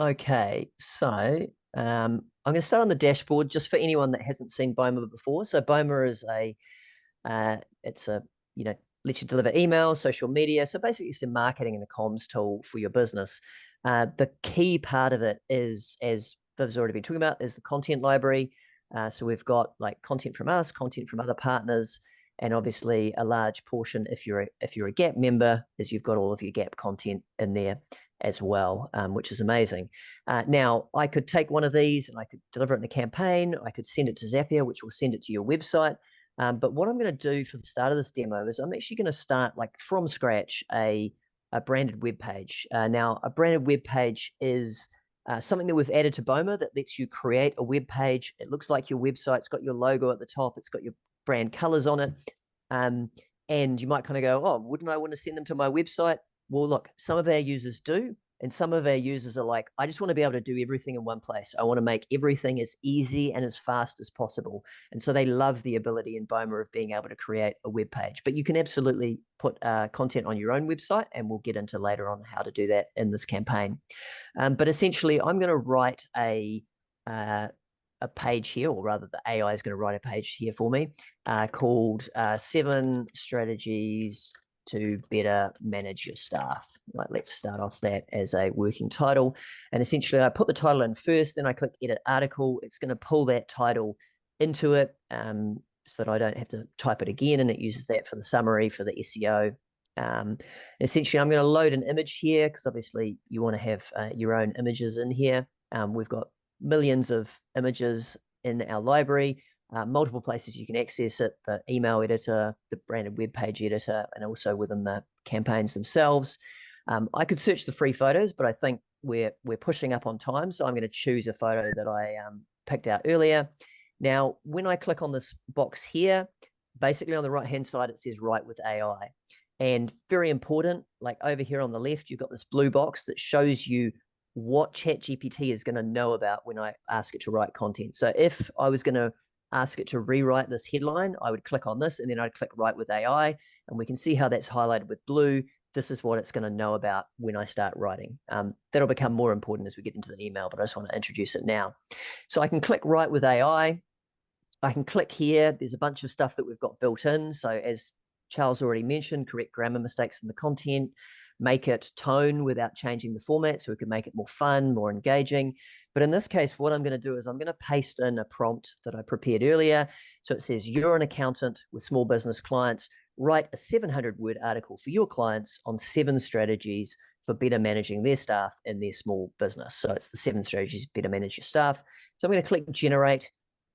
Okay, so I'm going to start on the dashboard just for anyone that hasn't seen Boma before. So Boma is it's a, you know, lets you deliver email, social media. So basically it's a marketing and a comms tool for your business. The key part of it is, as Viv's already been talking about, is the content library. So we've got like content from us, content from other partners, and obviously a large portion, if you're a Gap member, is you've got all of your Gap content in there as well, which is amazing. Now, I could take one of these and I could deliver it in a campaign. I could send it to Zapier, which will send it to your website. But what I'm going to do for the start of this demo is I'm actually going to start like from scratch a branded web page. Now, a branded web page is something that we've added to Boma that lets you create a web page. It looks like your website. It's got your logo at the top. It's got your brand colors on it. And you might kind of go, oh, wouldn't I want to send them to my website? Well, look, some of our users do. And some of our users are like, I just want to be able to do everything in one place. I want to make everything as easy and as fast as possible. And so they love the ability in Boma of being able to create a web page. But you can absolutely put content on your own website, and we'll get into later on how to do that in this campaign. But essentially, I'm going to write a page here, or rather the AI is going to write a page here for me called 7 Strategies to Better Manage Your Staff. Right, let's start off that as a working title. And essentially I put the title in first, then I click Edit Article. It's going to pull that title into it so that I don't have to type it again, and it uses that for the summary, for the SEO. Essentially, I'm going to load an image here because obviously you want to have your own images in here. We've got millions of images in our library, multiple places you can access it, the email editor, the branded web page editor, and also within the campaigns themselves. I could search the free photos, but I think we're pushing up on time, so I'm going to choose a photo that I picked out earlier. Now, when I click on this box here, basically on the right-hand side, it says Write with AI. And very important, like over here on the left, you've got this blue box that shows you what ChatGPT is going to know about when I ask it to write content. So if I was going to ask it to rewrite this headline, I would click on this and then I'd click Write with AI, and we can see how that's highlighted with blue. This is what it's going to know about when I start writing. That'll become more important as we get into the email, but I just want to introduce it now. So I can click Write with AI. I can click here. There's a bunch of stuff that we've got built in. So as Charles already mentioned, correct grammar mistakes in the content, make it tone without changing the format so we can make it more fun, more engaging. But in this case, what I'm going to do is I'm going to paste in a prompt that I prepared earlier. So it says, you're an accountant with small business clients. Write a 700-word article for your clients on 7 strategies for better managing their staff in their small business. So it's the 7 strategies to better manage your staff. So I'm going to click generate.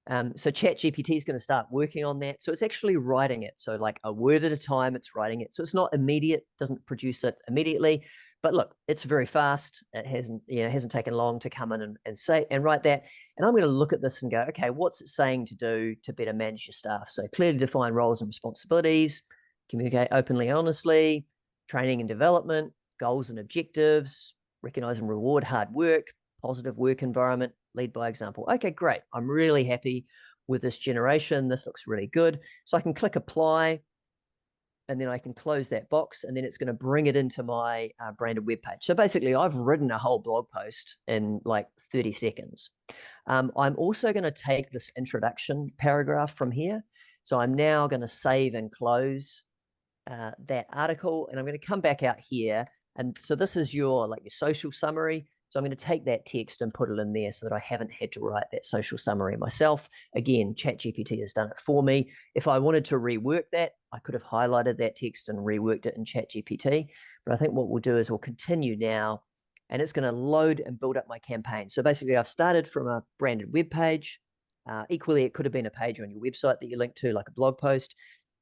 So ChatGPT is going to start working on that. So it's actually writing it. So like a word at a time, it's writing it. So it's not immediate, doesn't produce it immediately. But look, it's very fast. It hasn't taken long to come in and write that. And I'm going to look at this and go, okay, what's it saying to do to better manage your staff? So clearly define roles and responsibilities, communicate openly, honestly, training and development, goals and objectives, recognize and reward hard work, positive work environment, lead by example. Okay, great. I'm really happy with this generation. This looks really good. So I can click apply, and then I can close that box, and then it's going to bring it into my branded web page. So basically, I've written a whole blog post in like 30 seconds. I'm also going to take this introduction paragraph from here. So I'm now going to save and close that article, and I'm going to come back out here. And so this is your social summary. So I'm going to take that text and put it in there so that I haven't had to write that social summary myself. Again, ChatGPT has done it for me. If I wanted to rework that, I could have highlighted that text and reworked it in ChatGPT. But I think what we'll do is we'll continue now, and it's going to load and build up my campaign. So basically, I've started from a branded web page. Equally, it could have been a page on your website that you link to, like a blog post.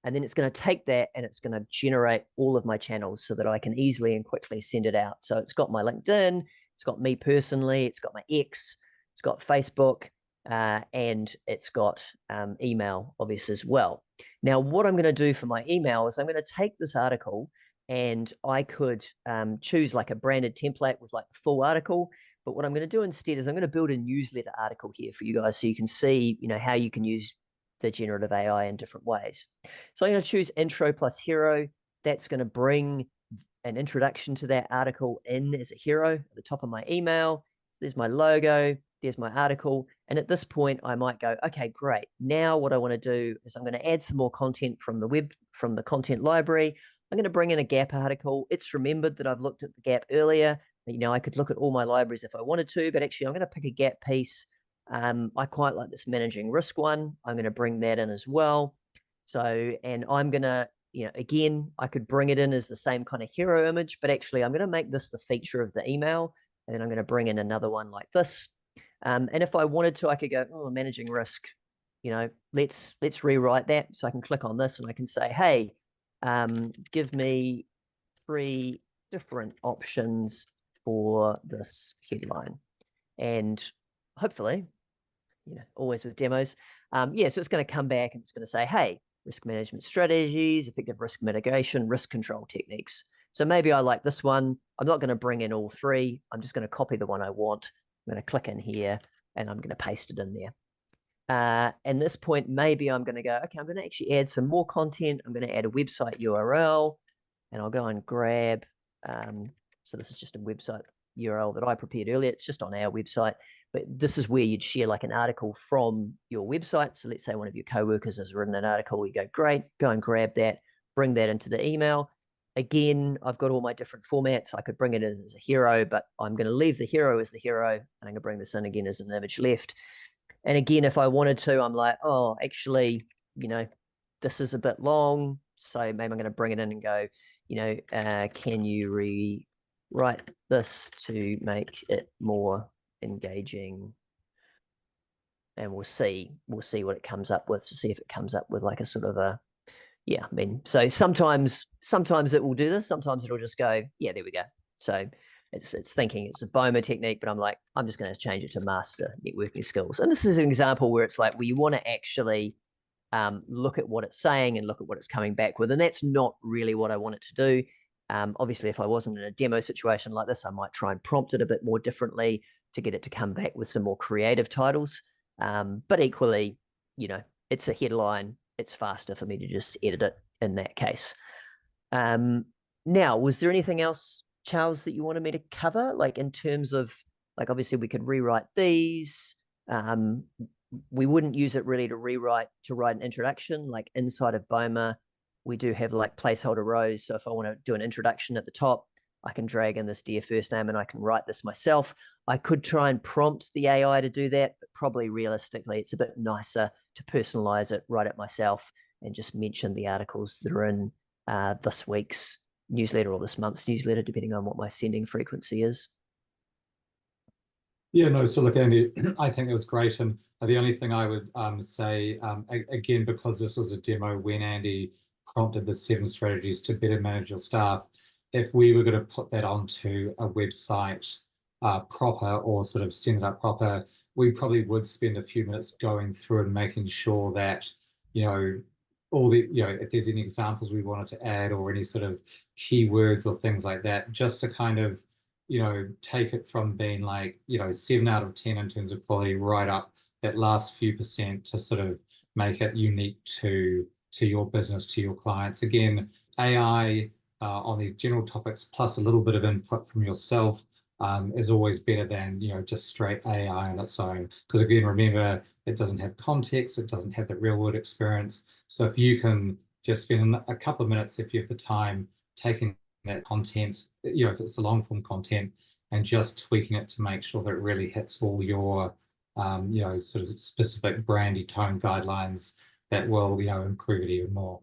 And then it's going to take that and it's going to generate all of my channels so that I can easily and quickly send it out. So it's got my LinkedIn, it's got me personally, it's got my X, it's got Facebook, and it's got email, obviously, as well. Now, what I'm going to do for my email is I'm going to take this article, and I could choose like a branded template with like the full article. But what I'm going to do instead is I'm going to build a newsletter article here for you guys so you can see, how you can use the generative AI in different ways. So I'm going to choose intro plus hero. That's going to bring an introduction to that article in as a hero at the top of my email. So there's my logo, there's my article. And at this point, I might go, okay, great. Now what I want to do is I'm going to add some more content from the web, from the content library. I'm going to bring in a gap article. It's remembered that I've looked at the gap earlier. I could look at all my libraries if I wanted to, but actually I'm going to pick a gap piece. I quite like this managing risk one. I'm going to bring that in as well. So, and I'm going to, again, I could bring it in as the same kind of hero image, but actually I'm going to make this the feature of the email. And then I'm going to bring in another one like this. And if I wanted to, I could go, oh, managing risk, let's rewrite that. So I can click on this and I can say, hey, give me 3 different options for this headline. And hopefully, always with demos. So it's going to come back and it's going to say, hey, risk management strategies, effective risk mitigation, risk control techniques. So maybe I like this one. I'm not going to bring in all 3. I'm just going to copy the one I want. I'm going to click in here and I'm going to paste it in there. And this point, maybe I'm going to go, okay, I'm going to actually add some more content. I'm going to add a website URL and I'll go and grab, so this is just a website URL that I prepared earlier. It's just on our website, but this is where you'd share like an article from your website. So let's say one of your coworkers has written an article. You go, great, go and grab that, bring that into the email. Again, I've got all my different formats. I could bring it in as a hero, but I'm going to leave the hero as the hero. And I'm going to bring this in again as an image left. And again, if I wanted to, I'm like, oh, actually, this is a bit long. So maybe I'm going to bring it in and go, can you rewrite this to make it more engaging? And we'll see what it comes up with, to see if it comes up with like a sort of a, so sometimes it will do this. Sometimes it'll just go, yeah, there we go. So it's thinking it's a Boma technique, but I'm like, I'm just going to change it to master networking skills. And this is an example where it's like, well, you want to actually look at what it's saying and look at what it's coming back with. And that's not really what I want it to do. Obviously, if I wasn't in a demo situation like this, I might try and prompt it a bit more differently to get it to come back with some more creative titles. But equally, it's a headline. It's faster for me to just edit it in that case. Now, was there anything else, Charles, that you wanted me to cover? Like in terms of, like, obviously we could rewrite these. We wouldn't use it really to write an introduction. Like inside of Boma, we do have like placeholder rows. So if I want to do an introduction at the top, I can drag in this dear first name and I can write this myself. I could try and prompt the AI to do that, but probably realistically, it's a bit nicer to personalize it, write it myself, and just mention the articles that are in this week's newsletter or this month's newsletter, depending on what my sending frequency is. Yeah, no, so look, Andy, I think it was great. And the only thing I would say, again, because this was a demo when Andy prompted the 7 strategies to better manage your staff, if we were going to put that onto a website proper or sort of send it up proper, we probably would spend a few minutes going through and making sure that, all the, if there's any examples we wanted to add or any sort of keywords or things like that, just to kind of, take it from being like, 7 out of 10 in terms of quality right up that last few percent to sort of make it unique to your business, to your clients. Again, AI on these general topics, plus a little bit of input from yourself is always better than, just straight AI on its own. Because again, remember, it doesn't have context, it doesn't have the real world experience. So if you can just spend a couple of minutes, if you have the time, taking that content, if it's the long form content, and just tweaking it to make sure that it really hits all your, sort of specific brandy tone guidelines, that will, improve it even more.